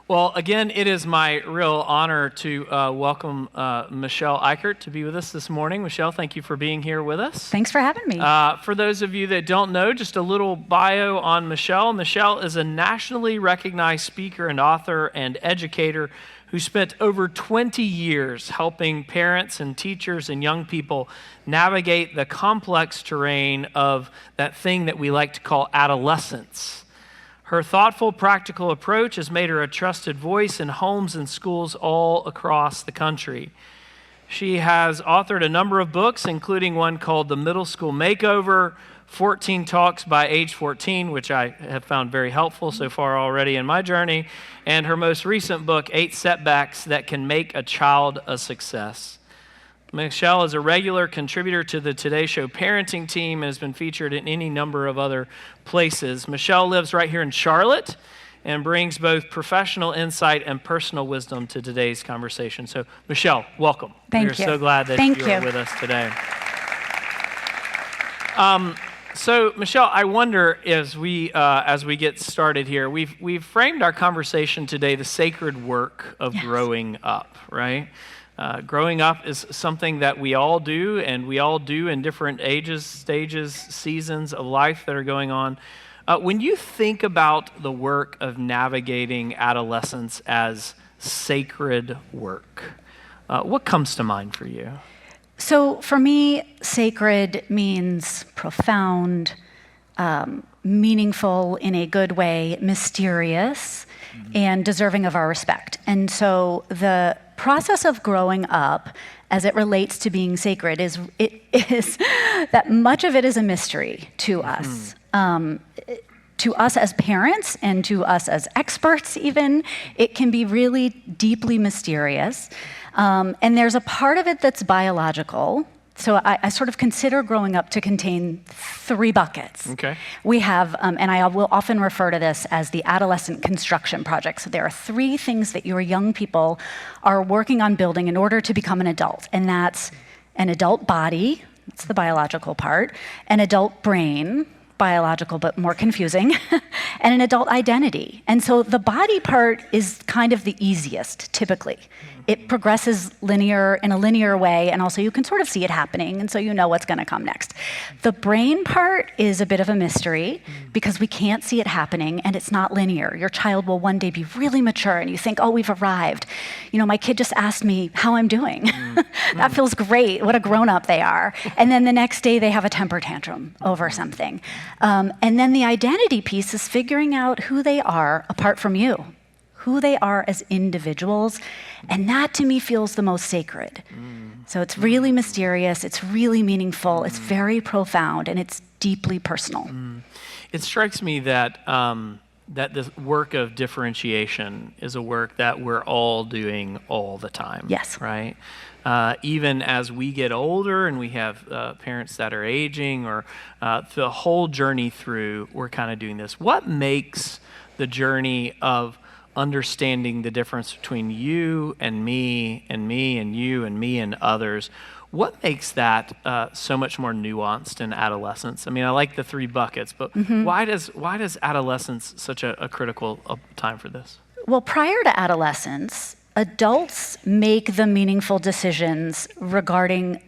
Well, again, it is my real honor to welcome Michelle Icard to be with us this morning. Michelle, thank you for being here with us. Thanks for having me. For those of you that don't know, just a little bio on Michelle. Michelle is a nationally recognized speaker and author and educator who spent over 20 years helping parents and teachers and young people navigate the complex terrain of that thing that we like to call adolescence. Her thoughtful, practical approach has made her a trusted voice in homes and schools all across the country. She has authored a number of books, including one called The Middle School Makeover, 14 Talks by Age 14, which I have found very helpful so far already in my journey, and her most recent book, 8 Setbacks That Can Make a Child a Success. Michelle is a regular contributor to the Today Show parenting team and has been featured in any number of other places. Michelle lives right here in Charlotte and brings both professional insight and personal wisdom to today's conversation. So, Michelle, welcome. Thank you. We're so glad that you're with us today. So, Michelle, I wonder as we get started here, we've framed our conversation today the sacred work of growing up, right? Growing up is something that we all do, and we all do in different ages, stages, seasons of life that are going on. When you think about the work of navigating adolescence as sacred work, what comes to mind for you? So for me, sacred means profound, meaningful in a good way, mysterious, and deserving of our respect. And so the process of growing up as it relates to being sacred is that much of it is a mystery to us. To us as parents and to us as experts even, it can be really deeply mysterious. And there's a part of it that's biological. So I sort of consider growing up to contain 3 buckets. Okay. We have, and I will often refer to this as the adolescent construction project. So there are 3 things that your young people are working on building in order to become an adult. And that's an adult body, that's the biological part, an adult brain, biological but more confusing, and an adult identity. And so the body part is kind of the easiest, typically. It progresses in a linear way, and also you can sort of see it happening, and so you know what's going to come next. The brain part is a bit of a mystery because we can't see it happening, and it's not linear. Your child will one day be really mature, and you think, oh, we've arrived. You know, my kid just asked me how I'm doing. That feels great. What a grown-up they are. And then the next day they have a temper tantrum over something. And then the identity piece is figuring out who they are apart from you, who they are as individuals, and that to me feels the most sacred. So it's really mysterious, it's really meaningful, it's very profound, and it's deeply personal. It strikes me that that this work of differentiation is a work that we're all doing all the time. Yes. Right? Even as we get older and we have parents that are aging, or the whole journey through, we're kind of doing this. What makes the journey of understanding the difference between you and me and me and you and me and others, what makes that so much more nuanced in adolescence? I mean, I like the 3 buckets, but why does adolescence such a critical time for this? Well, prior to adolescence, adults make the meaningful decisions regarding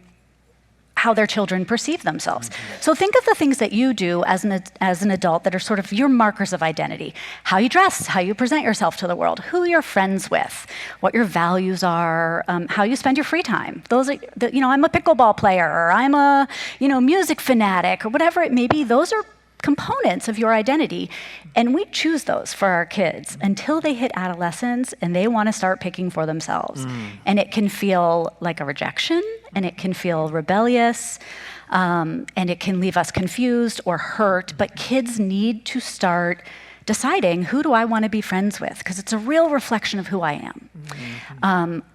how their children perceive themselves. So think of the things that you do as an adult that are sort of your markers of identity. How you dress, how you present yourself to the world, who you're friends with, what your values are, how you spend your free time. Those are, I'm a pickleball player, or I'm a, music fanatic, or whatever it may be. Those are components of your identity, and we choose those for our kids until they hit adolescence and they want to start picking for themselves. And it can feel like a rejection, and it can feel rebellious, and it can leave us confused or hurt, but kids need to start deciding, who do I want to be friends with? Because it's a real reflection of who I am.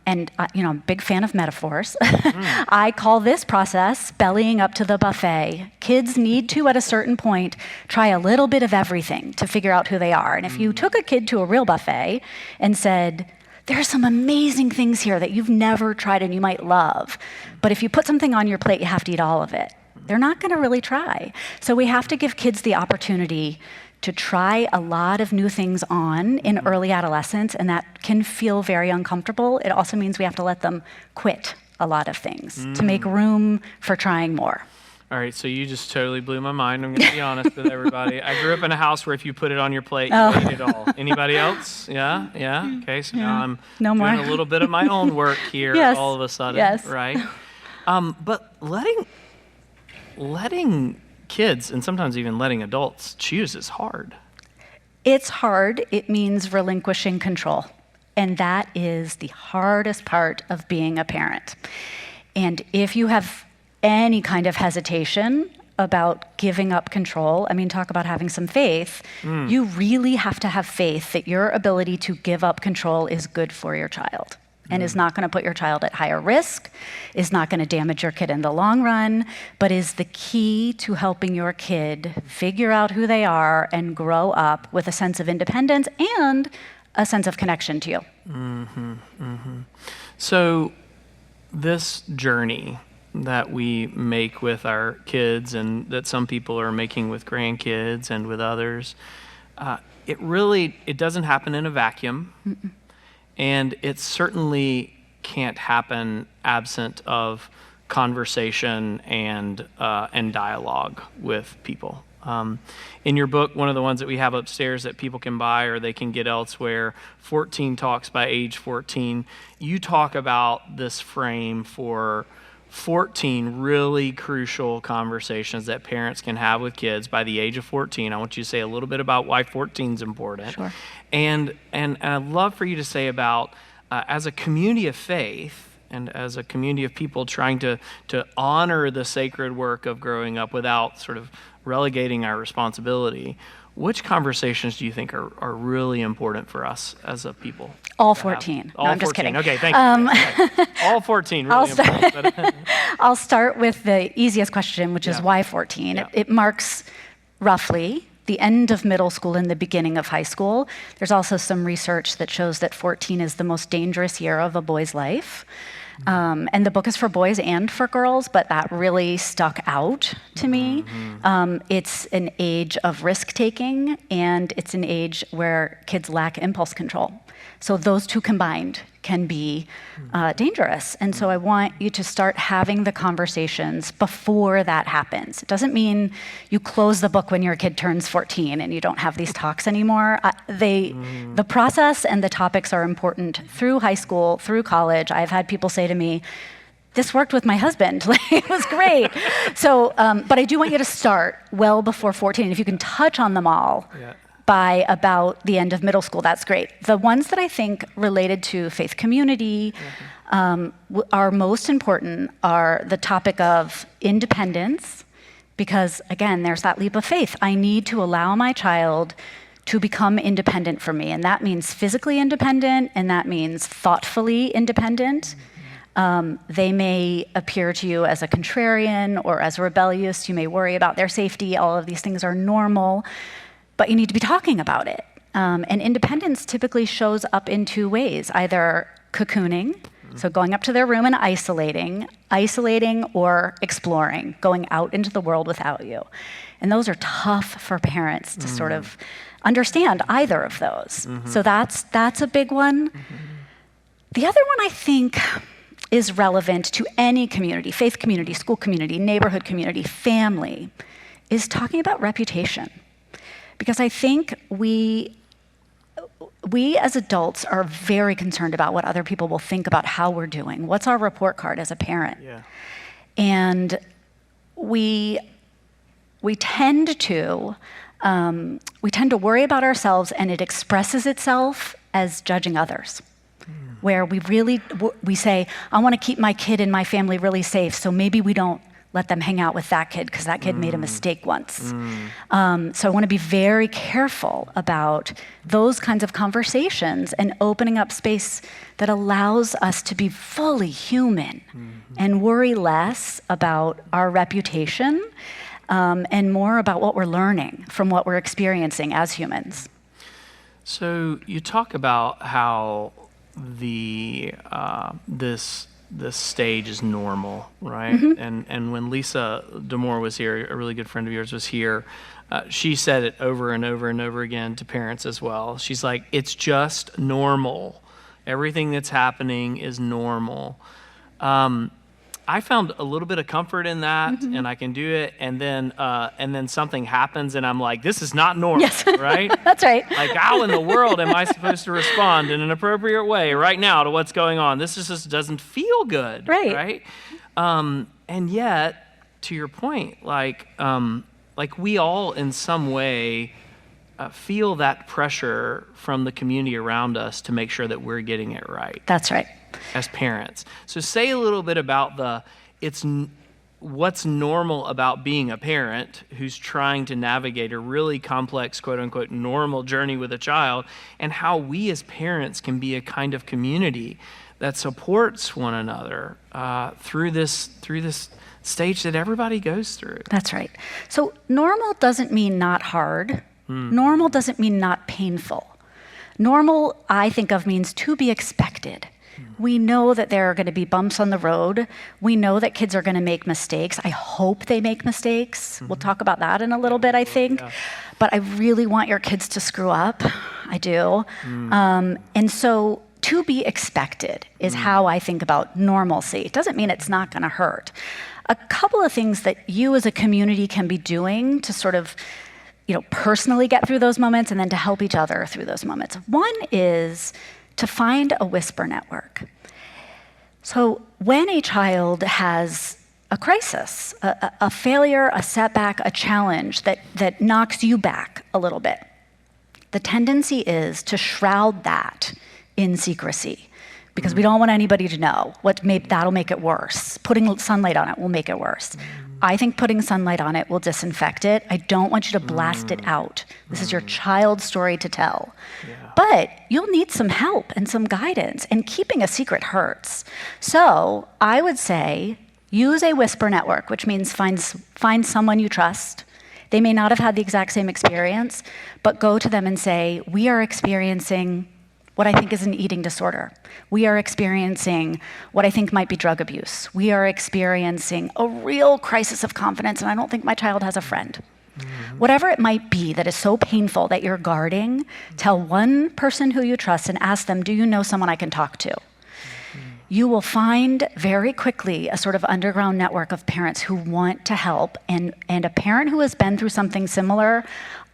And I'm a big fan of metaphors. I call this process bellying up to the buffet. Kids need to, at a certain point, try a little bit of everything to figure out who they are. And if you took a kid to a real buffet and said, there are some amazing things here that you've never tried and you might love, but if you put something on your plate, you have to eat all of it, they're not going to really try. So we have to give kids the opportunity to try a lot of new things on in early adolescence, and that can feel very uncomfortable. It also means we have to let them quit a lot of things to make room for trying more. All right, so you just totally blew my mind. I'm going to be honest with everybody. I grew up in a house where if you put it on your plate, you ate it all. Anybody else? Yeah? Okay, so now I'm doing a little bit of my own work here all of a sudden, right? But letting kids, and sometimes even letting adults, choose is hard. It's hard. It means relinquishing control. And that is the hardest part of being a parent. And if you have any kind of hesitation about giving up control, I mean, talk about having some faith, you really have to have faith that your ability to give up control is good for your child and is not going to put your child at higher risk, is not going to damage your kid in the long run, but is the key to helping your kid figure out who they are and grow up with a sense of independence and a sense of connection to you. So this journey that we make with our kids and that some people are making with grandkids and with others, it doesn't happen in a vacuum. And it certainly can't happen absent of conversation and dialogue with people. In your book, one of the ones that we have upstairs that people can buy or they can get elsewhere, 14 Talks by Age 14, you talk about this frame for 14 really crucial conversations that parents can have with kids by the age of 14. I want you to say a little bit about why 14 is important. Sure. And I'd love for you to say about, as a community of faith and as a community of people trying to honor the sacred work of growing up without sort of relegating our responsibility, which conversations do you think are really important for us as a people? All 14. All no, I'm 14. just kidding. Okay, thank you. Okay. All 14, really important. I'll start with the easiest question, which is why 14? Yeah. It marks roughly the end of middle school and the beginning of high school. There's also some research that shows that 14 is the most dangerous year of a boy's life. And the book is for boys and for girls, but that really stuck out to me. It's an age of risk-taking, and it's an age where kids lack impulse control. So those two combined can be dangerous. And so I want you to start having the conversations before that happens. It doesn't mean you close the book when your kid turns 14 and you don't have these talks anymore. The process and the topics are important through high school, through college. I've had people say to me, this worked with my husband. It was great. So, but I do want you to start well before 14. If you can touch on them all by about the end of middle school, that's great. The ones that I think related to faith community are most important are the topic of independence, because again, there's that leap of faith. I need to allow my child to become independent for me, and that means physically independent, and that means thoughtfully independent. They may appear to you as a contrarian or as rebellious. You may worry about their safety. All of these things are normal, but you need to be talking about it. And independence typically shows up in two ways, either cocooning, so going up to their room and isolating, or exploring, going out into the world without you. And those are tough for parents to sort of understand either of those. So that's a big one. The other one I think is relevant to any community, faith community, school community, neighborhood community, family, is talking about reputation. Because I think we as adults are very concerned about what other people will think about how we're doing. What's our report card as a parent? Yeah. And we tend to worry about ourselves, and it expresses itself as judging others. Where we say, I want to keep my kid and my family really safe, so maybe we don't let them hang out with that kid because that kid made a mistake once. So I want to be very careful about those kinds of conversations and opening up space that allows us to be fully human and worry less about our reputation and more about what we're learning from what we're experiencing as humans. So you talk about how this this stage is normal, right? And when Lisa Damore was here, a really good friend of yours was here, she said it over and over and over again to parents as well. She's like, it's just normal. Everything that's happening is normal. I found a little bit of comfort in that, and I can do it. And then something happens, and I'm like, this is not normal, Yes. right? That's right. Like, how in the world am I supposed to respond in an appropriate way right now to what's going on? This just doesn't feel good, right? And yet, to your point, like we all in some way feel that pressure from the community around us to make sure that we're getting it right. That's right. As parents. So say a little bit about what's normal about being a parent who's trying to navigate a really complex, quote unquote, normal journey with a child, and how we as parents can be a kind of community that supports one another through this stage that everybody goes through. That's right. So normal doesn't mean not hard. Normal doesn't mean not painful. Normal, I think of, means to be expected. We know that there are going to be bumps on the road. We know that kids are going to make mistakes. I hope they make mistakes. We'll talk about that in a little bit, I think. Yeah. But I really want your kids to screw up. I do. And so to be expected is how I think about normalcy. It doesn't mean it's not going to hurt. A couple of things that you as a community can be doing to sort of personally get through those moments and then to help each other through those moments. One is to find a whisper network. So when a child has a crisis, a failure, a setback, a challenge that knocks you back a little bit, the tendency is to shroud that in secrecy because we don't want anybody to know. That'll make it worse. Putting sunlight on it will make it worse. I think putting sunlight on it will disinfect it. I don't want you to blast it out. This is your child's story to tell. Yeah. But you'll need some help and some guidance, and keeping a secret hurts. So I would say use a whisper network, which means find someone you trust. They may not have had the exact same experience, but go to them and say, we are experiencing what I think is an eating disorder. We are experiencing what I think might be drug abuse. We are experiencing a real crisis of confidence, and I don't think my child has a friend. Whatever it might be that is so painful that you're guarding, tell one person who you trust and ask them, do you know someone I can talk to? You will find very quickly a sort of underground network of parents who want to help, and a parent who has been through something similar,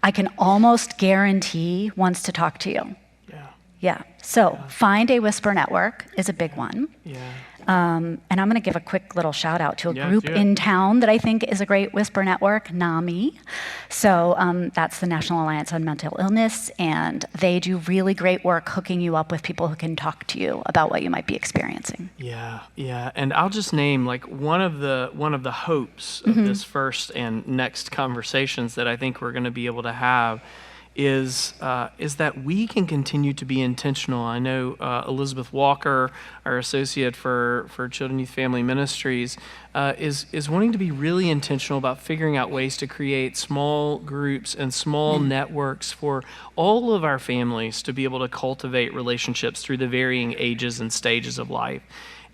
I can almost guarantee wants to talk to you. Yeah. So find a whisper network is a big one. Yeah. And I'm going to give a quick little shout out to a group in town that I think is a great whisper network, NAMI. So that's the National Alliance on Mental Illness, and they do really great work hooking you up with people who can talk to you about what you might be experiencing. Yeah. And I'll just name like one of the hopes of this first and next conversations that I think we're going to be able to have is that we can continue to be intentional. I know Elizabeth Walker, our associate for Children, Youth, Family Ministries, is wanting to be really intentional about figuring out ways to create small groups and small networks for all of our families to be able to cultivate relationships through the varying ages and stages of life.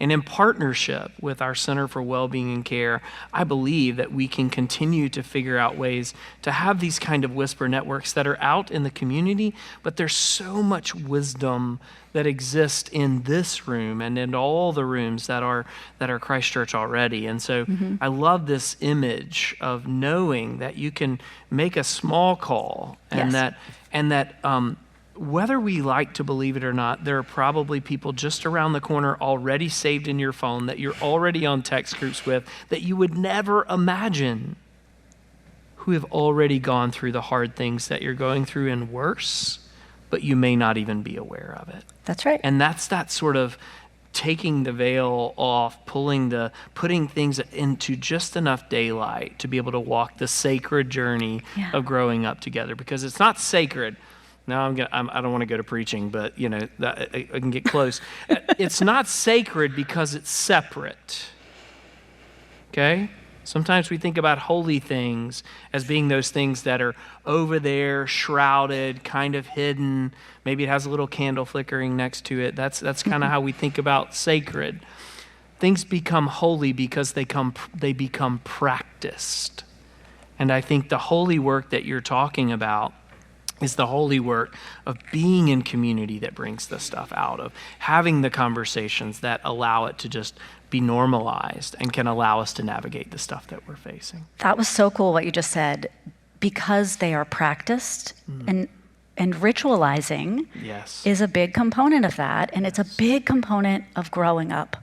And in partnership with our Center for Wellbeing and Care, I believe that we can continue to figure out ways to have these kind of whisper networks that are out in the community, but there's so much wisdom that exists in this room and in all the rooms that are Christ Church already. And so I love this image of knowing that you can make a small call and that whether we like to believe it or not, there are probably people just around the corner already saved in your phone that you're already on text groups with that you would never imagine, who have already gone through the hard things that you're going through and worse, but you may not even be aware of it. That's right. And that's that sort of taking the veil off, putting things into just enough daylight to be able to walk the sacred journey of growing up together, because it's not sacred. Now I don't want to go to preaching, but I can get close. It's not sacred because it's separate. Okay? Sometimes we think about holy things as being those things that are over there, shrouded, kind of hidden. Maybe it has a little candle flickering next to it. That's kind of how we think about sacred. things become holy because they become practiced. And I think the holy work that you're talking about is the holy work of being in community that brings this stuff out, of having the conversations that allow it to just be normalized and can allow us to navigate the stuff that we're facing. That was so cool what you just said, because they are practiced, and ritualizing Yes. is a big component of that, and it's a big component of growing up.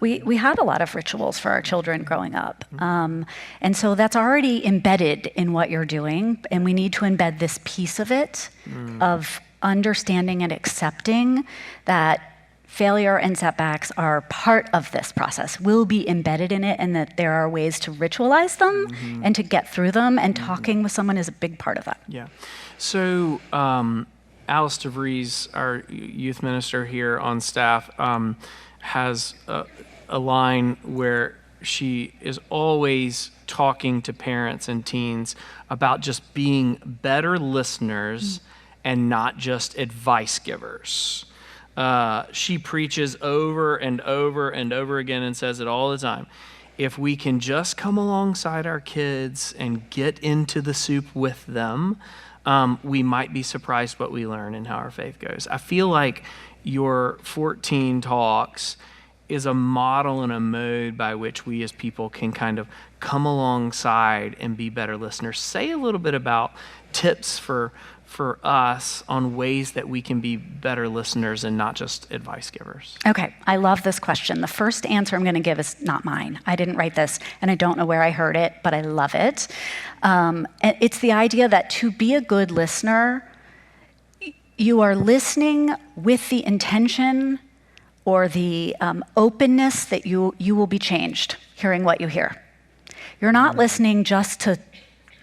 We had a lot of rituals for our children growing up. And so that's already embedded in what you're doing, and we need to embed this piece of it, of understanding and accepting that failure and setbacks are part of this process, will be embedded in it, and that there are ways to ritualize them and to get through them, and talking with someone is a big part of that. Yeah. So Alice DeVries, our youth minister here on staff, has a line where she is always talking to parents and teens about just being better listeners and not just advice givers. She preaches over and over and over again and says it all the time. If we can just come alongside our kids and get into the soup with them, we might be surprised what we learn and how our faith goes. I feel like your 14 talks is a model and a mode by which we as people can kind of come alongside and be better listeners. Say a little bit about tips for us on ways that we can be better listeners and not just advice givers. Okay, I love this question. The first answer I'm going to give is not mine. I didn't write this, and I don't know where I heard it, but I love it. And it's the idea that to be a good listener, you are listening with the intention or the openness that you will be changed hearing what you hear. You're not listening just to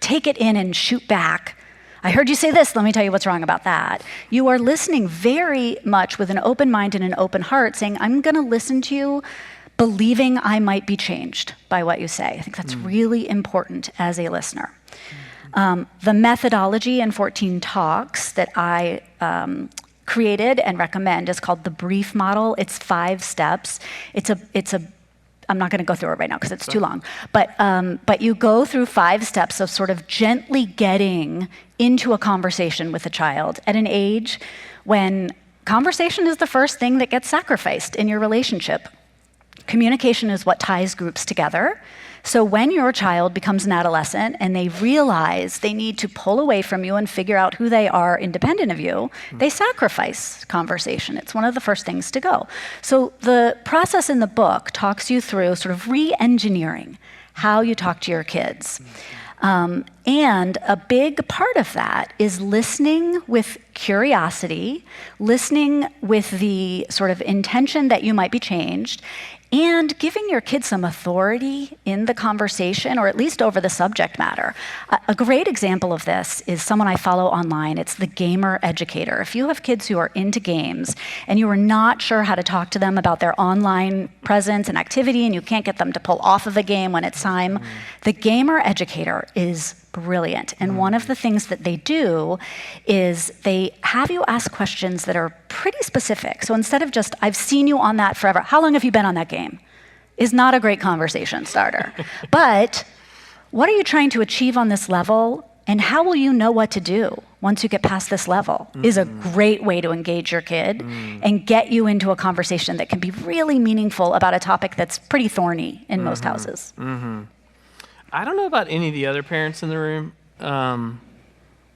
take it in and shoot back. I heard you say this, let me tell you what's wrong about that. You are listening very much with an open mind and an open heart, saying, I'm going to listen to you, believing I might be changed by what you say. I think that's really important as a listener. The methodology in 14 Talks that I created and recommend is called the brief model. It's 5 steps. I'm not going to go through it right now because it's too long. But you go through 5 steps of sort of gently getting into a conversation with a child at an age when conversation is the first thing that gets sacrificed in your relationship. Communication is what ties groups together. So when your child becomes an adolescent and they realize they need to pull away from you and figure out who they are independent of you, they sacrifice conversation. It's one of the first things to go. So the process in the book talks you through sort of re-engineering how you talk to your kids. And a big part of that is listening with curiosity, listening with the sort of intention that you might be changed, and giving your kids some authority in the conversation, or at least over the subject matter. A great example of this is someone I follow online. It's the gamer educator. If you have kids who are into games and you are not sure how to talk to them about their online presence and activity, and you can't get them to pull off of a game when it's time, the gamer educator is brilliant. And one of the things that they do is they have you ask questions that are pretty specific. So instead of just, I've seen you on that forever, how long have you been on that game? Is not a great conversation starter. But what are you trying to achieve on this level? And how will you know what to do once you get past this level? Is a great way to engage your kid and get you into a conversation that can be really meaningful about a topic that's pretty thorny in most houses. I don't know about any of the other parents in the room,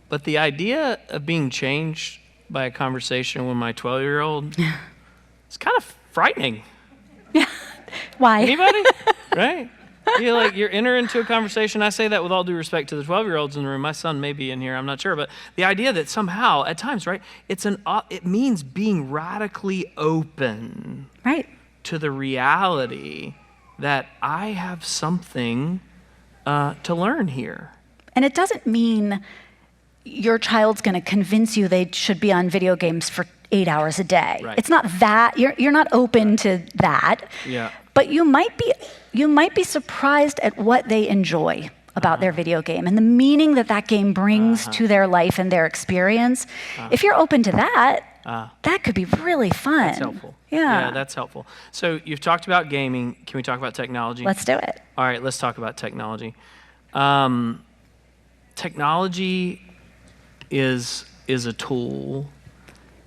but the idea of being changed by a conversation with my 12-year-old is kind of frightening. Yeah. Why? Anybody? Right? You're entering into a conversation. I say that with all due respect to the 12-year-olds in the room. My son may be in here, I'm not sure. But the idea that somehow, at times, right, it means being radically open to the reality that I have something to learn here. And it doesn't mean your child's going to convince you they should be on video games for 8 hours a day. Right. It's not that. You're not open to that. Yeah. But you might be surprised at what they enjoy about their video game and the meaning that game brings to their life and their experience. If you're open to that, that could be really fun. That's helpful. Yeah. That's helpful. So you've talked about gaming. Can we talk about technology? Let's do it. All right, let's talk about technology. Technology is a tool,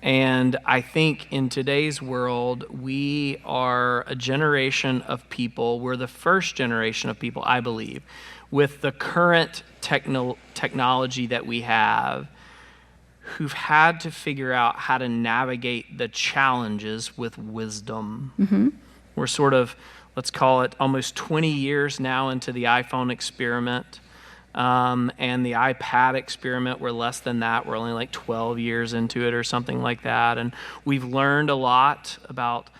and I think in today's world, we are a generation of people, we're the first generation of people, I believe, with the current technology that we have, who've had to figure out how to navigate the challenges with wisdom. Mm-hmm. We're sort of, let's call it, almost 20 years now into the iPhone experiment. And the iPad experiment, we're less than that. We're only like 12 years into it or something like that. And we've learned a lot about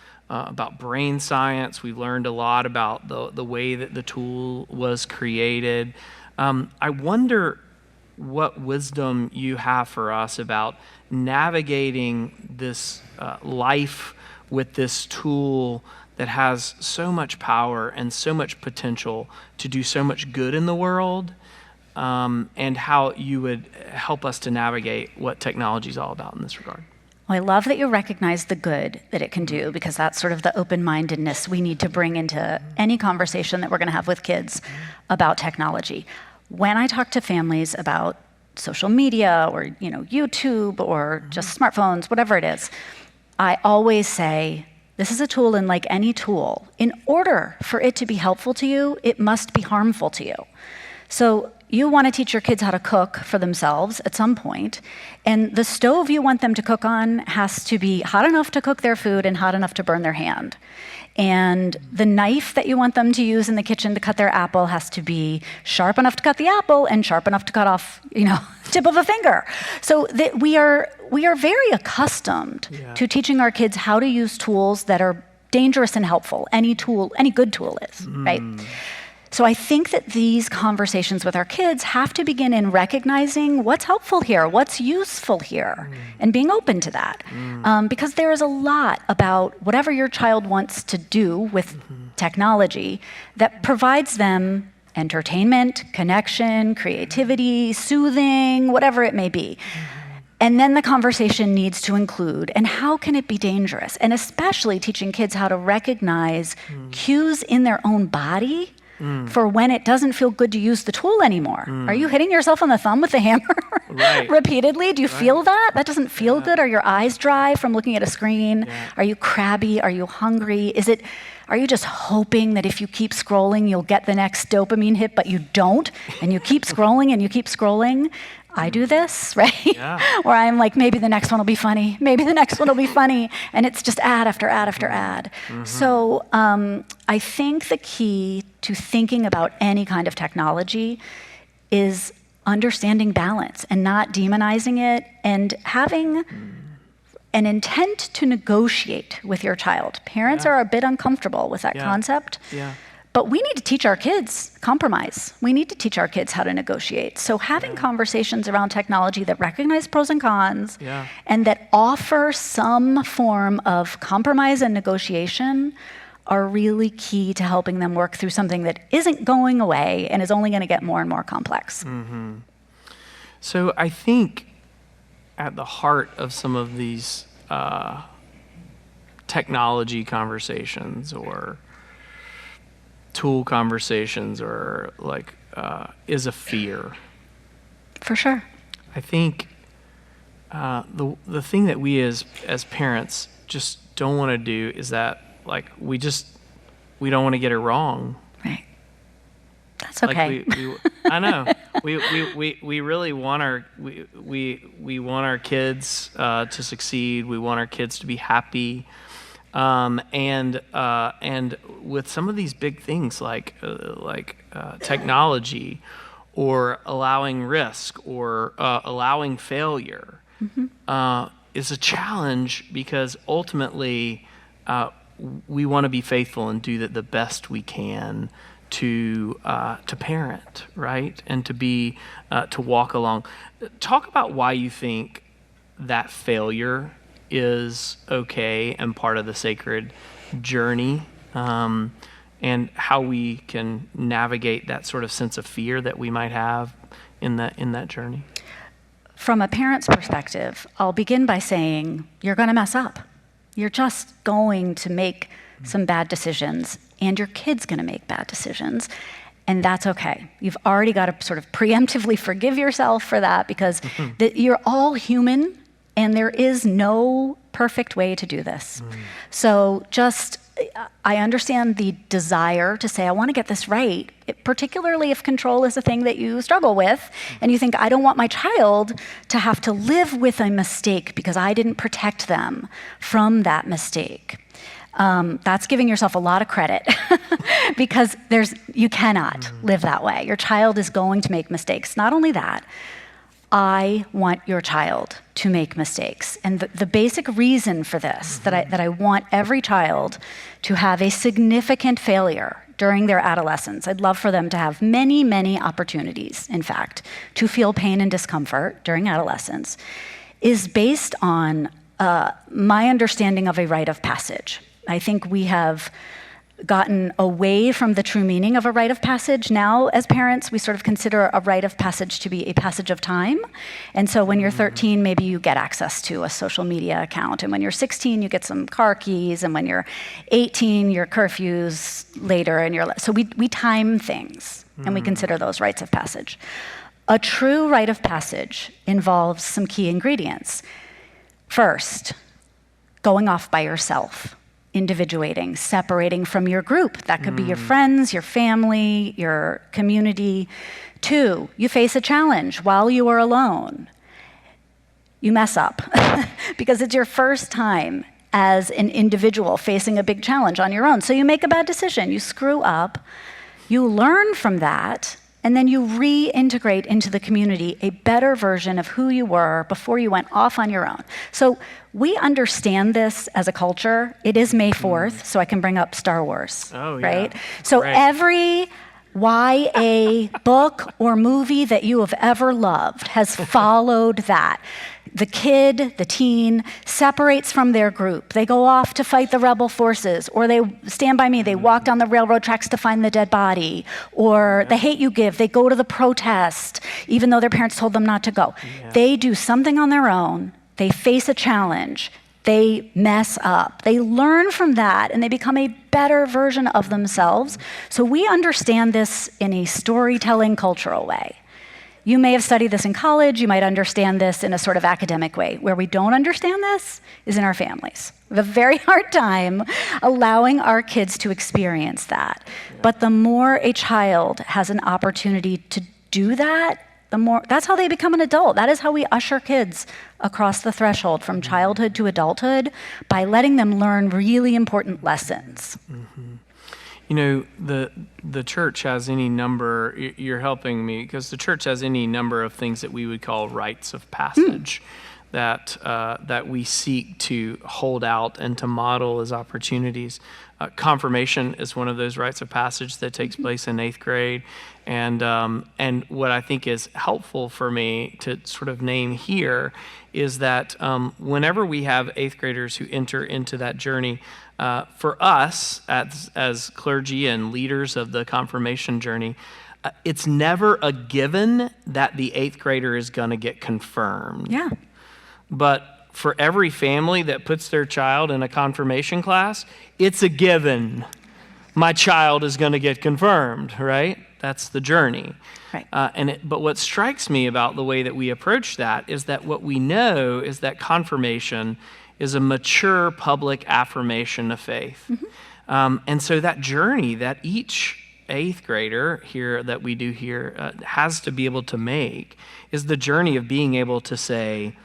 brain science. We've learned a lot about the way that the tool was created. I wonder what wisdom you have for us about navigating this life with this tool that has so much power and so much potential to do so much good in the world, and how you would help us to navigate what technology is all about in this regard. Well, I love that you recognize the good that it can do, because that's sort of the open-mindedness we need to bring into any conversation that we're going to have with kids about technology. When I talk to families about social media or YouTube or just smartphones, whatever it is, I always say, this is a tool, and like any tool, in order for it to be helpful to you, it must be harmful to you. So you want to teach your kids how to cook for themselves at some point, and the stove you want them to cook on has to be hot enough to cook their food and hot enough to burn their hand. And the knife that you want them to use in the kitchen to cut their apple has to be sharp enough to cut the apple and sharp enough to cut off, tip of a finger. So that we are very accustomed to teaching our kids how to use tools that are dangerous and helpful. Any good tool is, right? So I think that these conversations with our kids have to begin in recognizing what's helpful here, what's useful here, and being open to that. Because there is a lot about whatever your child wants to do with technology that provides them entertainment, connection, creativity, soothing, whatever it may be. And then the conversation needs to include, and how can it be dangerous? And especially teaching kids how to recognize cues in their own body for when it doesn't feel good to use the tool anymore. Are you hitting yourself on the thumb with the hammer repeatedly? Do you feel that? That doesn't feel good? Are your eyes dry from looking at a screen? Are you crabby? Are you hungry? Are you just hoping that if you keep scrolling, you'll get the next dopamine hit, but you don't, and you keep scrolling and you keep scrolling? I do this, right? Where I'm like, maybe the next one will be funny. Maybe the next one will be funny. And it's just ad after ad after ad. So I think the key to thinking about any kind of technology is understanding balance and not demonizing it, and having an intent to negotiate with your child. Parents are a bit uncomfortable with that concept. But we need to teach our kids compromise. We need to teach our kids how to negotiate. So having conversations around technology that recognize pros and cons and that offer some form of compromise and negotiation are really key to helping them work through something that isn't going away and is only going to get more and more complex. So I think at the heart of some of these technology conversations or tool conversations or is a fear. For sure. I think the thing that we as parents just don't want to do is that we don't want to get it wrong. Right. That's okay. I know. We really want we want our kids to succeed. We want our kids to be happy. And with some of these big things like technology, or allowing risk, or allowing failure, is a challenge, because ultimately we want to be faithful and do the best we can to parent, right, and to walk along. Talk about why you think that failure is okay and part of the sacred journey, and how we can navigate that sort of sense of fear that we might have in that journey. from a parent's perspective, I'll begin by saying, you're going to mess up. You're just going to make some bad decisions, and your kid's going to make bad decisions, and that's okay. You've already got to sort of preemptively forgive yourself for that, because you're all human, and there is no perfect way to do this. So I understand the desire to say, I want to get this right, particularly if control is a thing that you struggle with, and you think, I don't want my child to have to live with a mistake because I didn't protect them from that mistake. That's giving yourself a lot of credit because you cannot live that way. Your child is going to make mistakes. Not only that, I want your child to make mistakes. And the basic reason for this, that I want every child to have a significant failure during their adolescence, I'd love for them to have many, many opportunities, in fact, to feel pain and discomfort during adolescence, is based on my understanding of a rite of passage. I think we have gotten away from the true meaning of a rite of passage. Now, as parents, we sort of consider a rite of passage to be a passage of time. And so when you're 13, maybe you get access to a social media account. And when you're 16, you get some car keys. And when you're 18, your curfew's later. So we time things, and we consider those rites of passage. A true rite of passage involves some key ingredients. First, going off by yourself. Individuating, separating from your group. That could be your friends, your family, your community. 2, you face a challenge while you are alone. You mess up because it's your first time as an individual facing a big challenge on your own. So you make a bad decision, you screw up, you learn from that, and then you reintegrate into the community a better version of who you were before you went off on your own. So we understand this as a culture. It is May 4th, so I can bring up Star Wars, right? So every YA book or movie that you have ever loved has followed that. The kid, the teen, separates from their group. They go off to fight the rebel forces, or they stand by me, they walk down the railroad tracks to find the dead body, or the hate you give, they go to the protest, even though their parents told them not to go. They do something on their own, they face a challenge, they mess up. They learn from that, and they become a better version of themselves. So we understand this in a storytelling cultural way. You may have studied this in college, you might understand this in a sort of academic way. Where we don't understand this is in our families. We have a very hard time allowing our kids to experience that. But the more a child has an opportunity to do that, that's how they become an adult. That is how we usher kids across the threshold from childhood to adulthood, by letting them learn really important lessons. You know, the church has any number, you're helping me, because the church has any number of things that we would call rites of passage that we seek to hold out and to model as opportunities. Confirmation is one of those rites of passage that takes place in 8th grade. And what I think is helpful for me to sort of name here is that whenever we have 8th graders who enter into that journey, for us as clergy and leaders of the confirmation journey, it's never a given that the 8th grader is going to get confirmed. Yeah. But for every family that puts their child in a confirmation class, it's a given. My child is going to get confirmed, right? That's the journey. Right. But what strikes me about the way that we approach that is that what we know is that confirmation is a mature public affirmation of faith. And so that journey that each 8th grader here that we do here has to be able to make is the journey of being able to say,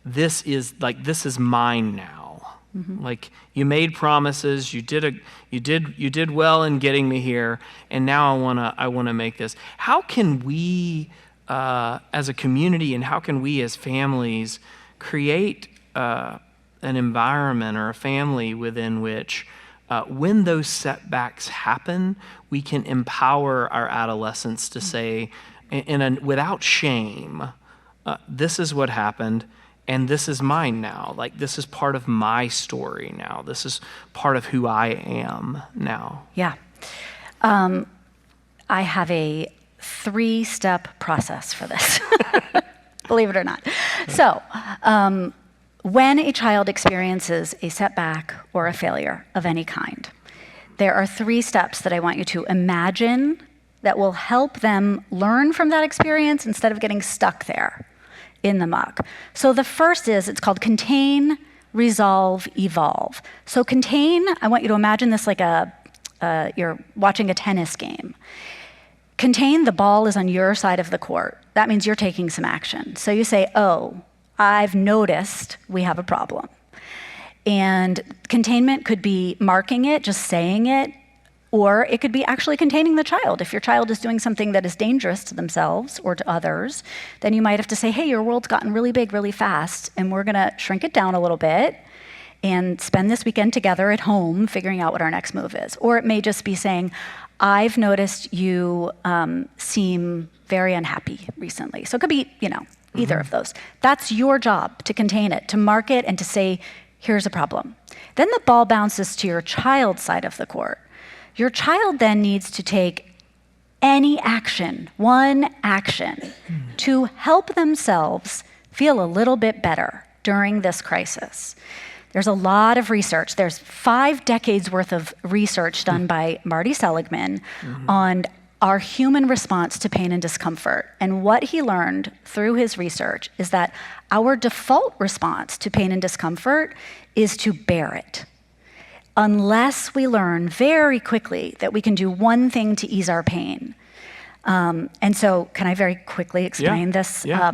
this is mine now. Like, you made promises, you did well in getting me here, and now I wanna make this. How can we as a community, and how can we as families create an environment or a family within which when those setbacks happen, we can empower our adolescents to say, without shame, this is what happened, and this is mine now. Like, this is part of my story now. This is part of who I am now. Yeah. I have a 3-step process for this. believe it or not. So, when a child experiences a setback or a failure of any kind, there are 3 steps that I want you to imagine that will help them learn from that experience instead of getting stuck there in the muck. So the first is, it's called contain, resolve, evolve. So contain, I want you to imagine this like you're watching a tennis game. Contain, the ball is on your side of the court. That means you're taking some action. So you say, oh, I've noticed we have a problem. And containment could be marking it, just saying it, or it could be actually containing the child. If your child is doing something that is dangerous to themselves or to others, then you might have to say, hey, your world's gotten really big really fast, and we're gonna shrink it down a little bit and spend this weekend together at home figuring out what our next move is. Or it may just be saying, I've noticed you seem very unhappy recently. So it could be, either of those. That's your job, to contain it, to mark it, and to say, here's a problem. Then the ball bounces to your child's side of the court. Your child then needs to take any action, one action, to help themselves feel a little bit better during this crisis. There's a lot of research. There's 5 decades worth of research done by Marty Seligman on our human response to pain and discomfort. And what he learned through his research is that our default response to pain and discomfort is to bear it, unless we learn very quickly that we can do one thing to ease our pain. And so, can I very quickly explain this? Yeah.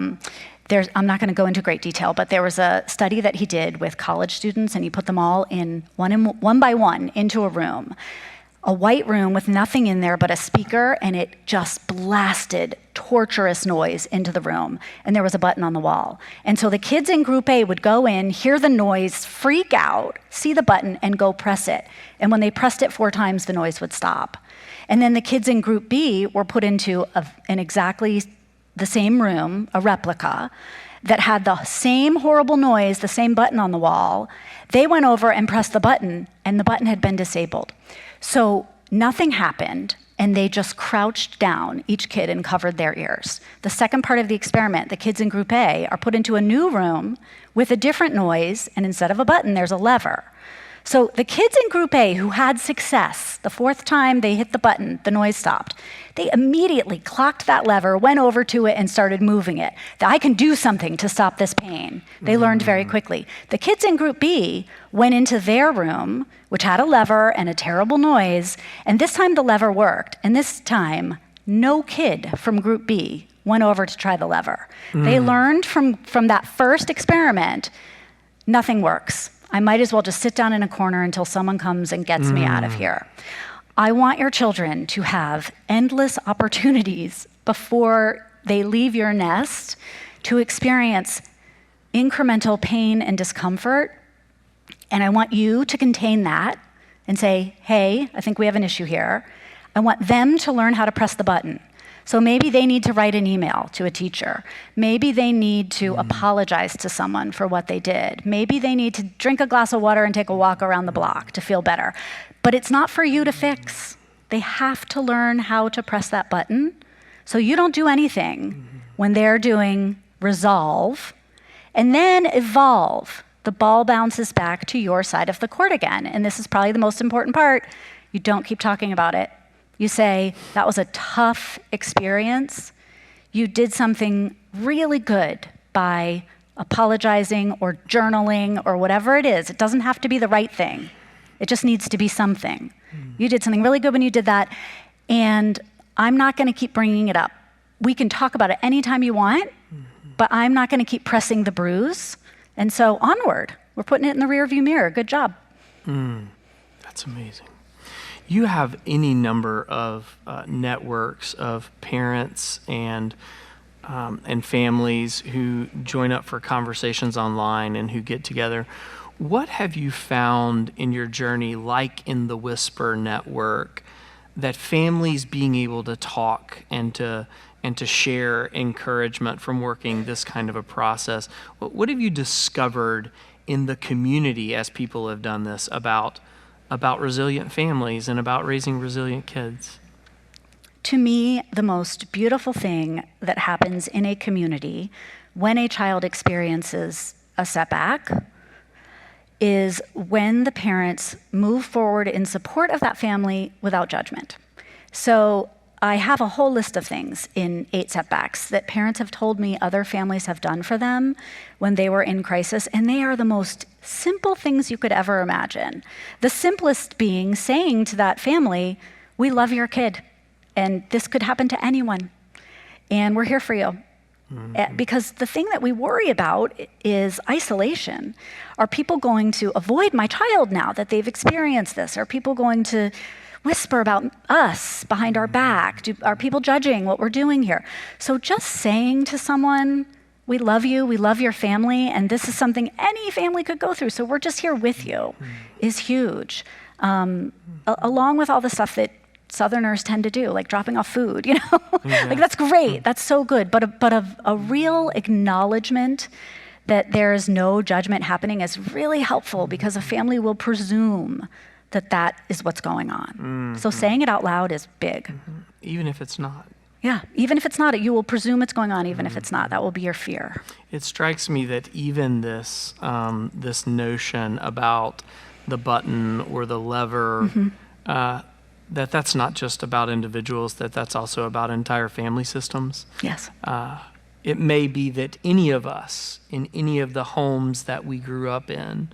I'm not going to go into great detail, but there was a study that he did with college students, and he put them all in one by one into a room. A white room with nothing in there but a speaker, and it just blasted torturous noise into the room. And there was a button on the wall. And so the kids in group A would go in, hear the noise, freak out, see the button, and go press it. And when they pressed it 4 times, the noise would stop. And then the kids in group B were put into an exactly the same room, a replica, that had the same horrible noise, the same button on the wall. They went over and pressed the button, and the button had been disabled. So nothing happened, and they just crouched down, each kid, and covered their ears. The second part of the experiment, the kids in group A are put into a new room with a different noise, and instead of a button, there's a lever. So the kids in group A who had success, the 4th time they hit the button, the noise stopped. They immediately clocked that lever, went over to it, and started moving it. That I can do something to stop this pain. They learned very quickly. The kids in group B went into their room, which had a lever and a terrible noise, and this time the lever worked. And this time, no kid from group B went over to try the lever. They learned from that first experiment, nothing works. I might as well just sit down in a corner until someone comes and gets me out of here. I want your children to have endless opportunities before they leave your nest to experience incremental pain and discomfort. And I want you to contain that and say, hey, I think we have an issue here. I want them to learn how to press the button. So maybe they need to write an email to a teacher. Maybe they need to apologize to someone for what they did. Maybe they need to drink a glass of water and take a walk around the block to feel better. But it's not for you to fix. They have to learn how to press that button. So you don't do anything when they're doing resolve. And then evolve. The ball bounces back to your side of the court again. And this is probably the most important part. You don't keep talking about it. You say, that was a tough experience. You did something really good by apologizing or journaling or whatever it is. It doesn't have to be the right thing. It just needs to be something. You did something really good when you did that, and I'm not going to keep bringing it up. We can talk about it anytime you want, but I'm not going to keep pressing the bruise. And so onward. We're putting it in the rearview mirror. Good job. That's amazing. You have any number of networks of parents and families who join up for conversations online and who get together. What have you found in your journey, like in the Whisper Network, that families being able to talk and to share encouragement from working this kind of a process? What have you discovered in the community as people have done this about resilient families and about raising resilient kids? To me, the most beautiful thing that happens in a community when a child experiences a setback is when the parents move forward in support of that family without judgment. So I have a whole list of things in 8 Setbacks that parents have told me other families have done for them when they were in crisis, and they are the most simple things you could ever imagine. The simplest being saying to that family, we love your kid, and this could happen to anyone, and we're here for you. Because the thing that we worry about is isolation. Are people going to avoid my child now that they've experienced this? Are people going to whisper about us behind our back? Are people judging what we're doing here? So just saying to someone, we love you, we love your family, and this is something any family could go through, so we're just here with you, is huge. Along with all the stuff that Southerners tend to do, like dropping off food, like that's great, that's so good, but a real acknowledgement that there's no judgment happening is really helpful, because a family will presume that is what's going on. So saying it out loud is big. Even if it's not. Yeah, even if it's not, you will presume it's going on, even if it's not. That will be your fear. It strikes me that even this notion about the button or the lever, that's not just about individuals, that's also about entire family systems. Yes. It may be that any of us, in any of the homes that we grew up in,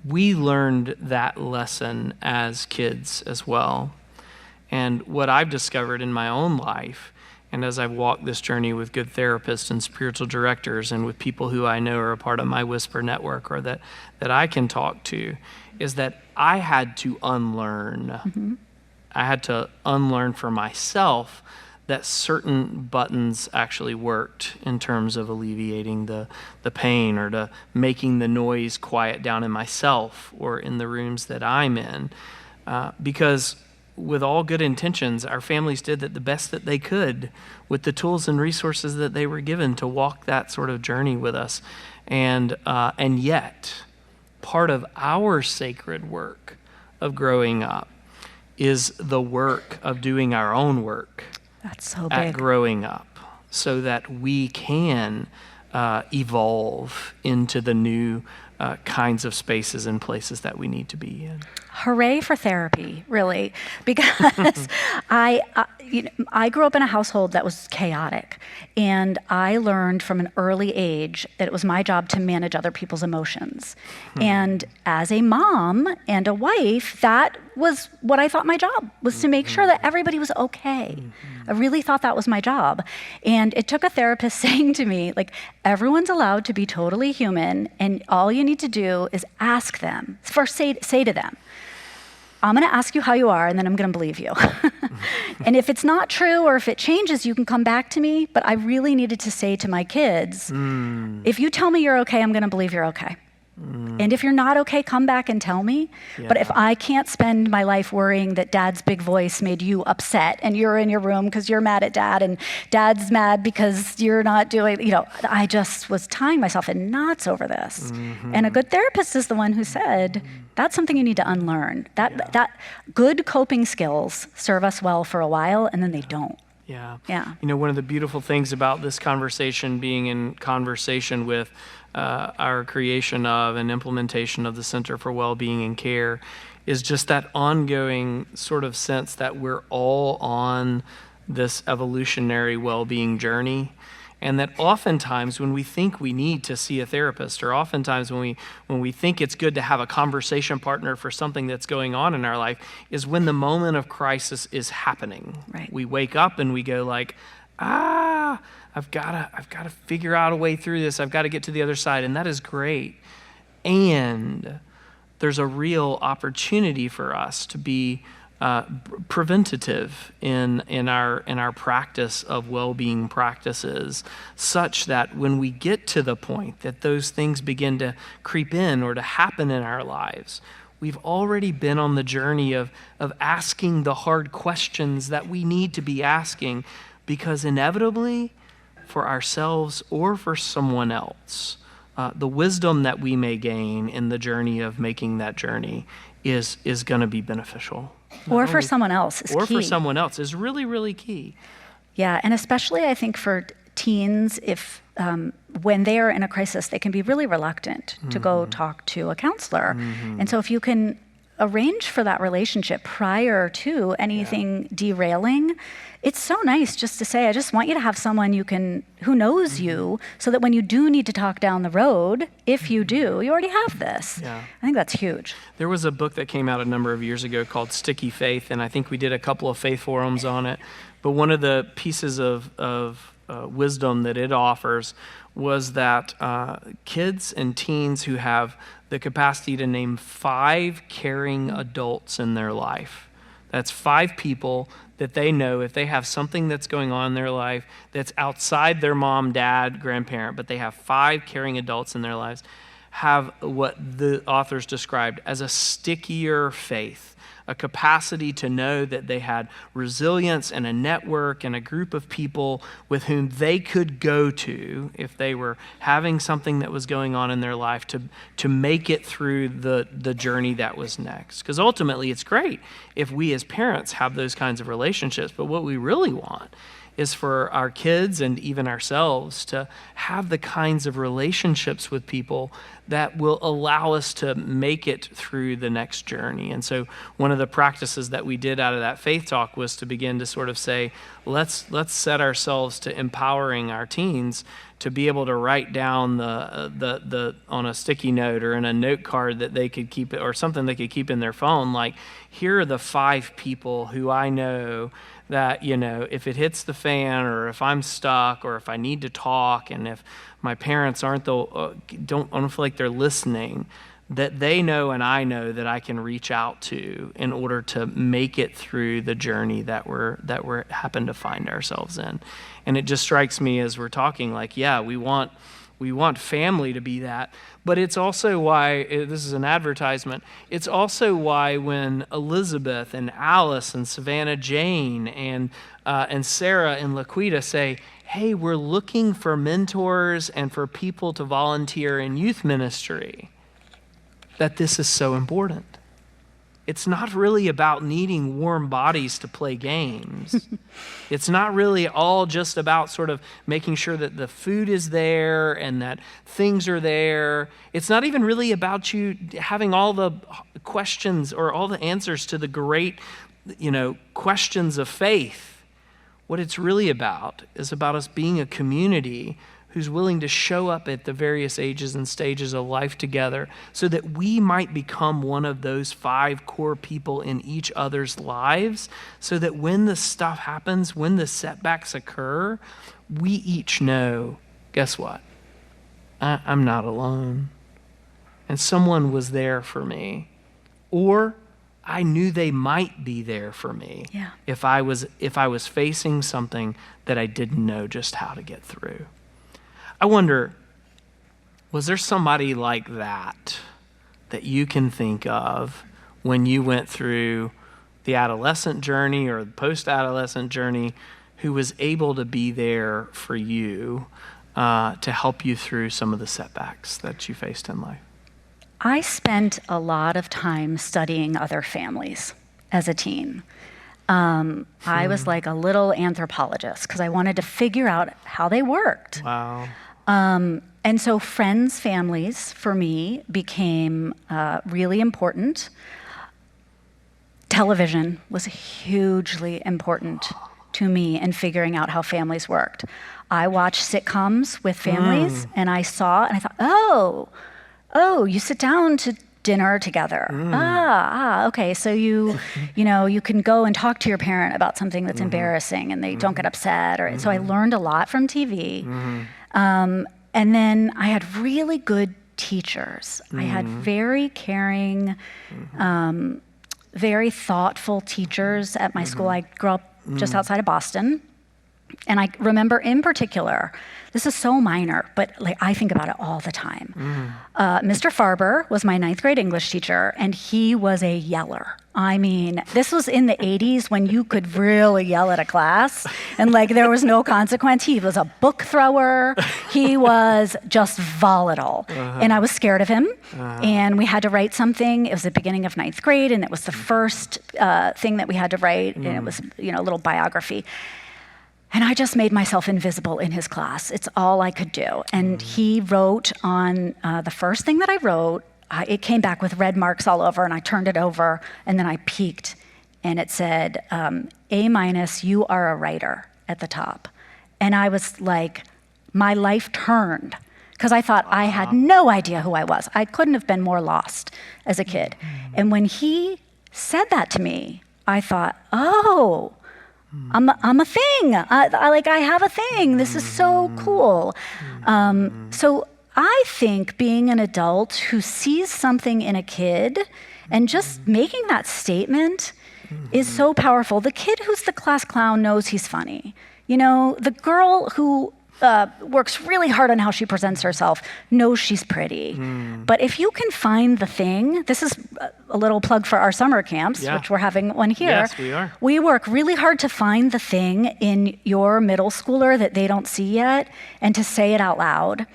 we learned that lesson as kids as well. And what I've discovered in my own life, and as I've walked this journey with good therapists and spiritual directors and with people who I know are a part of my Whisper network or that I can talk to, is that I had to unlearn. I had to unlearn for myself that certain buttons actually worked in terms of alleviating the pain or to making the noise quiet down in myself or in the rooms that I'm in. Because with all good intentions, our families did the best that they could with the tools and resources that they were given to walk that sort of journey with us. And yet, part of our sacred work of growing up is the work of doing our own work. That's so big. At growing up, so that we can evolve into the new kinds of spaces and places that we need to be in. Hooray for therapy, really, because I grew up in a household that was chaotic, and I learned from an early age that it was my job to manage other people's emotions. And as a mom and a wife, that was what I thought my job was, to make sure that everybody was okay. I really thought that was my job. And it took a therapist saying to me, like, everyone's allowed to be totally human, and all you need to do is ask them. First, say to them, I'm going to ask you how you are, and then I'm going to believe you. And if it's not true or if it changes, you can come back to me. But I really needed to say to my kids, if you tell me you're okay, I'm going to believe you're okay. And if you're not okay, come back and tell me. Yeah. But if I can't spend my life worrying that dad's big voice made you upset and you're in your room because you're mad at dad and dad's mad because you're not doing, I just was tying myself in knots over this. And a good therapist is the one who said, that's something you need to unlearn. That good coping skills serve us well for a while, and then they don't. Yeah. Yeah. One of the beautiful things about this conversation being in conversation with our creation of and implementation of the Center for Wellbeing and Care is just that ongoing sort of sense that we're all on this evolutionary well-being journey, and that oftentimes when we think we need to see a therapist, or oftentimes when we think it's good to have a conversation partner for something that's going on in our life, is when the moment of crisis is happening. Right. We wake up and we go like, I've got to figure out a way through this. I've got to get to the other side, and that is great. And there's a real opportunity for us to be preventative in our practice of well-being practices, such that when we get to the point that those things begin to creep in or to happen in our lives, we've already been on the journey of asking the hard questions that we need to be asking, because inevitably, for ourselves or for someone else, the wisdom that we may gain in the journey of making that journey is going to be beneficial. Or for someone else is key. Or for someone else is really, really key. Yeah, and especially I think for teens, if when they are in a crisis, they can be really reluctant to go talk to a counselor. And so if you can arrange for that relationship prior to anything derailing, it's so nice just to say, I just want you to have someone who knows you, so that when you do need to talk down the road, if you do, you already have this. I think that's huge. There was a book that came out a number of years ago called Sticky Faith, and I think we did a couple of faith forums on it. But one of the pieces of wisdom that it offers was that kids and teens who have the capacity to name 5 caring adults in their life. That's 5 people that they know if they have something that's going on in their life that's outside their mom, dad, grandparent, but they have 5 caring adults in their lives, have what the authors described as a stickier faith, a capacity to know that they had resilience and a network and a group of people with whom they could go to if they were having something that was going on in their life to make it through the journey that was next. Because ultimately it's great if we as parents have those kinds of relationships, but what we really want is for our kids and even ourselves to have the kinds of relationships with people that will allow us to make it through the next journey. And so one of the practices that we did out of that faith talk was to begin to sort of say, let's set ourselves to empowering our teens to be able to write down the on a sticky note or in a note card that they could keep, or something they could keep in their phone, like, here are the 5 people who I know that, if it hits the fan, or if I'm stuck, or if I need to talk, and if my parents I don't feel like they're listening, that they know and I know that I can reach out to in order to make it through the journey that we're happen to find ourselves in. And it just strikes me as we're talking, like, we want family to be that, but it's also why, this is an advertisement, it's also why when Elizabeth and Alice and Savannah Jane and Sarah and Laquita say, hey, we're looking for mentors and for people to volunteer in youth ministry, that this is so important. It's not really about needing warm bodies to play games. It's not really all just about sort of making sure that the food is there and that things are there. It's not even really about you having all the questions or all the answers to the great, questions of faith. What it's really about is about us being a community who's willing to show up at the various ages and stages of life together so that we might become one of those 5 core people in each other's lives, so that when the stuff happens, when the setbacks occur, we each know, guess what? I'm not alone. And someone was there for me. Or I knew they might be there for me if I was facing something that I didn't know just how to get through. I wonder, was there somebody like that you can think of when you went through the adolescent journey or the post-adolescent journey who was able to be there for you to help you through some of the setbacks that you faced in life? I spent a lot of time studying other families as a teen. I was like a little anthropologist because I wanted to figure out how they worked. Wow. And so friends' families for me became really important. Television was hugely important to me in figuring out how families worked. I watched sitcoms with families and I thought, oh, you sit down to dinner together. Okay. So you can go and talk to your parent about something that's embarrassing and they don't get upset. So I learned a lot from TV. And then I had really good teachers. I had very caring, very thoughtful teachers at my school. I grew up just outside of Boston. And I remember in particular, this is so minor, but I think about it all the time. Mr. Farber was my 9th grade English teacher, and he was a yeller. I mean, this was in the 80s when you could really yell at a class, and there was no consequence. He was a book thrower. He was just volatile. And I was scared of him. And we had to write something. It was the beginning of 9th grade, and it was the first thing that we had to write, and it was, a little biography. And I just made myself invisible in his class. It's all I could do. And he wrote on the first thing that I wrote, it came back with red marks all over, and I turned it over, and then I peeked, and it said, A-, you are a writer at the top. And I was like, my life turned, because I thought I had no idea who I was. I couldn't have been more lost as a kid. And when he said that to me, I thought, oh, I'm a thing. I have a thing. This is so cool. So I think being an adult who sees something in a kid and just making that statement is so powerful. The kid who's the class clown knows he's funny. You know, the girl who works really hard on how she presents herself knows she's pretty. But if you can find the thing, this is a little plug for our summer camps, which we're having one here. Yes, we are. We work really hard to find the thing in your middle schooler that they don't see yet and to say it out loud.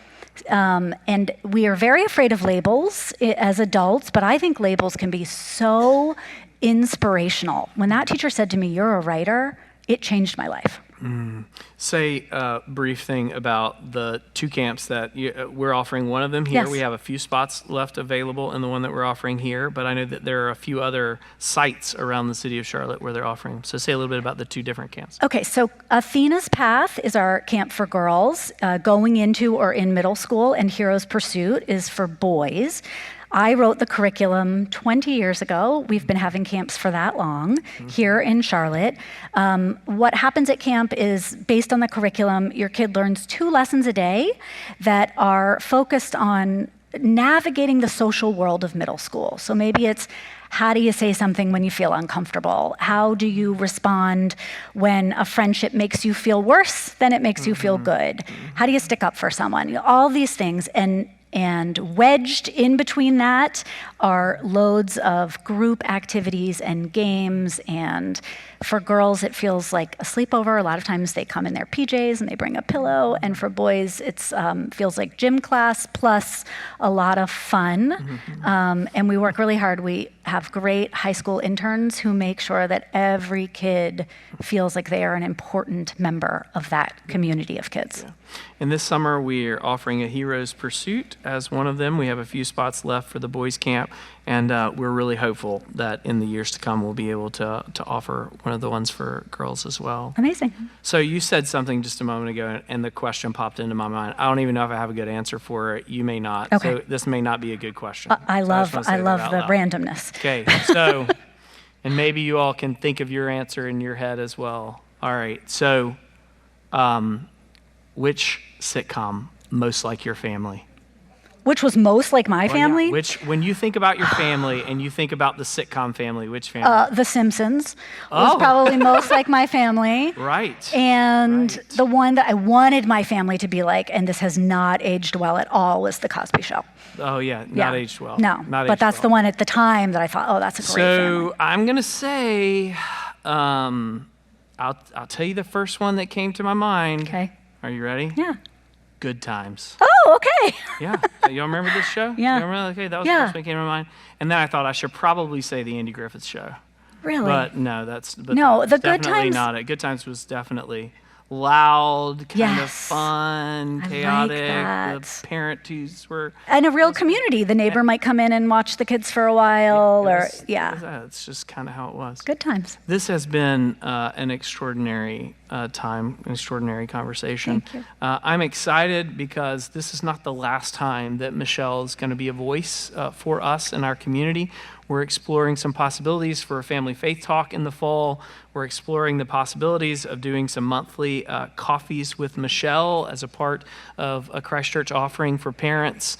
And we are very afraid of labels as adults, but I think labels can be so inspirational. When that teacher said to me, "You're a writer," it changed my life. Say a brief thing about the 2 camps that we're offering. One of them here. Yes. We have a few spots left available in the one that we're offering here, but I know that there are a few other sites around the city of Charlotte where they're offering them. So say a little bit about the 2 different camps. Okay, so Athena's Path is our camp for girls going into or in middle school, and Hero's Pursuit is for boys. I wrote the curriculum 20 years ago. We've been having camps for that long here in Charlotte. What happens at camp is, based on the curriculum, your kid learns 2 lessons a day that are focused on navigating the social world of middle school. So maybe it's, how do you say something when you feel uncomfortable? How do you respond when a friendship makes you feel worse than it makes you feel good? How do you stick up for someone? All these things. And wedged in between that are loads of group activities and games. And for girls, it feels like a sleepover. A lot of times they come in their PJs and they bring a pillow. And for boys, it feels like gym class plus a lot of fun. And we work really hard. We have great high school interns who make sure that every kid feels like they are an important member of that community of kids. Yeah. And this summer, we are offering a Hero's Pursuit as one of them. We have a few spots left for the boys' camp, and we're really hopeful that in the years to come, we'll be able to offer one of the ones for girls as well. Amazing. So you said something just a moment ago, and the question popped into my mind. I don't even know if I have a good answer for it. You may not. Okay. So this may not be a good question. I love so the randomness. Okay, so, and maybe you all can think of your answer in your head as well. All right, so which sitcom most like your family? Which was most like my family? Yeah. When you think about your family and you think about the sitcom family, which family? The Simpsons was probably most like my family. Right. And the one that I wanted my family to be like, and this has not aged well at all, was The Cosby Show. Oh, yeah, not aged well. No, but that's the one at the time that I thought, oh, that's a great family. So I'm going to say, I'll tell you the first one that came to my mind. Okay. Are you ready? Yeah. Good Times. Oh, okay. Yeah. Y'all remember this show? Yeah. You remember? Okay, that was the first one that came to my mind. And then I thought I should probably say the Andy Griffith Show. Really? But no, The definitely Good Times. not it. Good Times was definitely loud, kind of fun, chaotic. The parents were... And a real community. The neighbor might come in and watch the kids for a while, it's just kind of how it was. Good times. This has been an extraordinary time, an extraordinary conversation. Thank you. I'm excited because this is not the last time that Michelle is going to be a voice for us in our community. We're exploring some possibilities for a family faith talk in the fall. We're exploring the possibilities of doing some monthly coffees with Michelle as a part of a Christchurch offering for parents,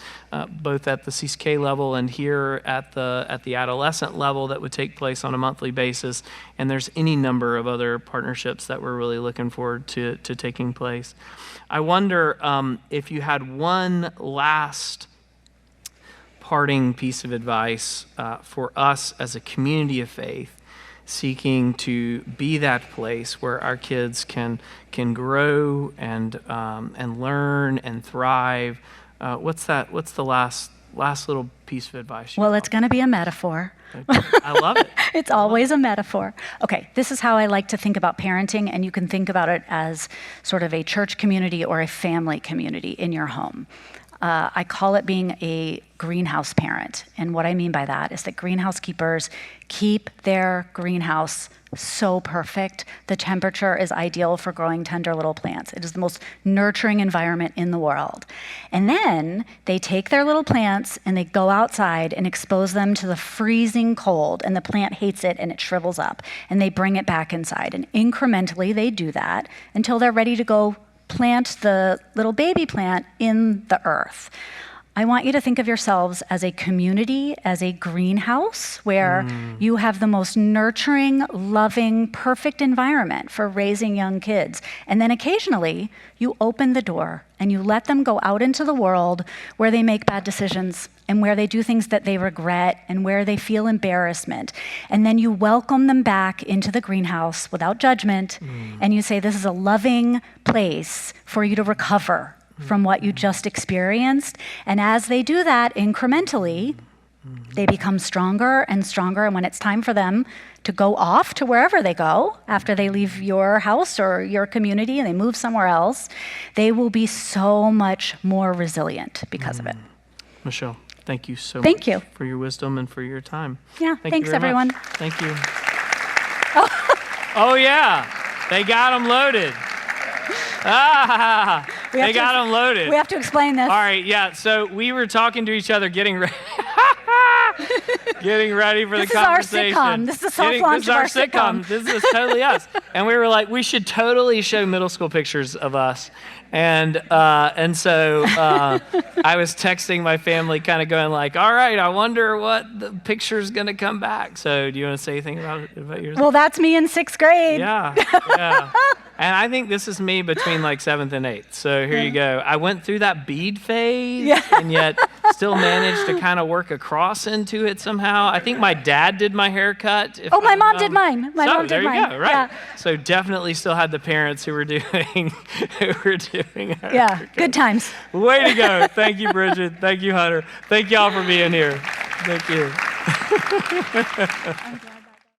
both at the CCK level and here at the adolescent level that would take place on a monthly basis. And there's any number of other partnerships that we're really looking forward to taking place. I wonder if you had one last parting piece of advice for us as a community of faith seeking to be that place where our kids can grow and learn and thrive. What's the last last little piece of advice. Well, it's going to be a metaphor. I love it. It's always a metaphor. Okay, this is how I like to think about parenting, and you can think about it as sort of a church community or a family community in your home. I call it being a greenhouse parent. And what I mean by that is that greenhouse keepers keep their greenhouse so perfect. The temperature is ideal for growing tender little plants. It is the most nurturing environment in the world. And then they take their little plants and they go outside and expose them to the freezing cold, and the plant hates it and it shrivels up. And they bring it back inside. And incrementally they do that until they're ready to go plant the little baby plant in the earth. I want you to think of yourselves as a community, as a greenhouse where you have the most nurturing, loving, perfect environment for raising young kids. And then occasionally you open the door and you let them go out into the world where they make bad decisions and where they do things that they regret and where they feel embarrassment. And then you welcome them back into the greenhouse without judgment, and you say, this is a loving place for you to recover from what you just experienced. And as they do that incrementally, they become stronger and stronger. And when it's time for them to go off to wherever they go, after they leave your house or your community and they move somewhere else, they will be so much more resilient because of it. Michelle, thank you so Thank much you. for your wisdom and for your time. Yeah, Thank thanks you very everyone. much. Thank you. Oh yeah, they got them loaded. They got them loaded. We have to explain this. All right, yeah. So we were talking to each other, getting ready, for the conversation. This is our sitcom. This is the soft launch of our sitcom. This is totally us. And we were like, we should totally show middle school pictures of us. And so I was texting my family, kind of going like, all right, I wonder what the picture's going to come back. So do you want to say anything about yours? Well, that's me in 6th grade. Yeah. And I think this is me between like 7th and 8th. So here you go. I went through that bead phase and yet still managed to kind of work across into it somehow. I think my dad did my haircut. My mom did mine. My mom did mine. There you go, right. Yeah. So definitely still had the parents who were doing our Yeah, good times. Way to go. Thank you, Bridget. Thank you, Hunter. Thank y'all for being here. Thank you.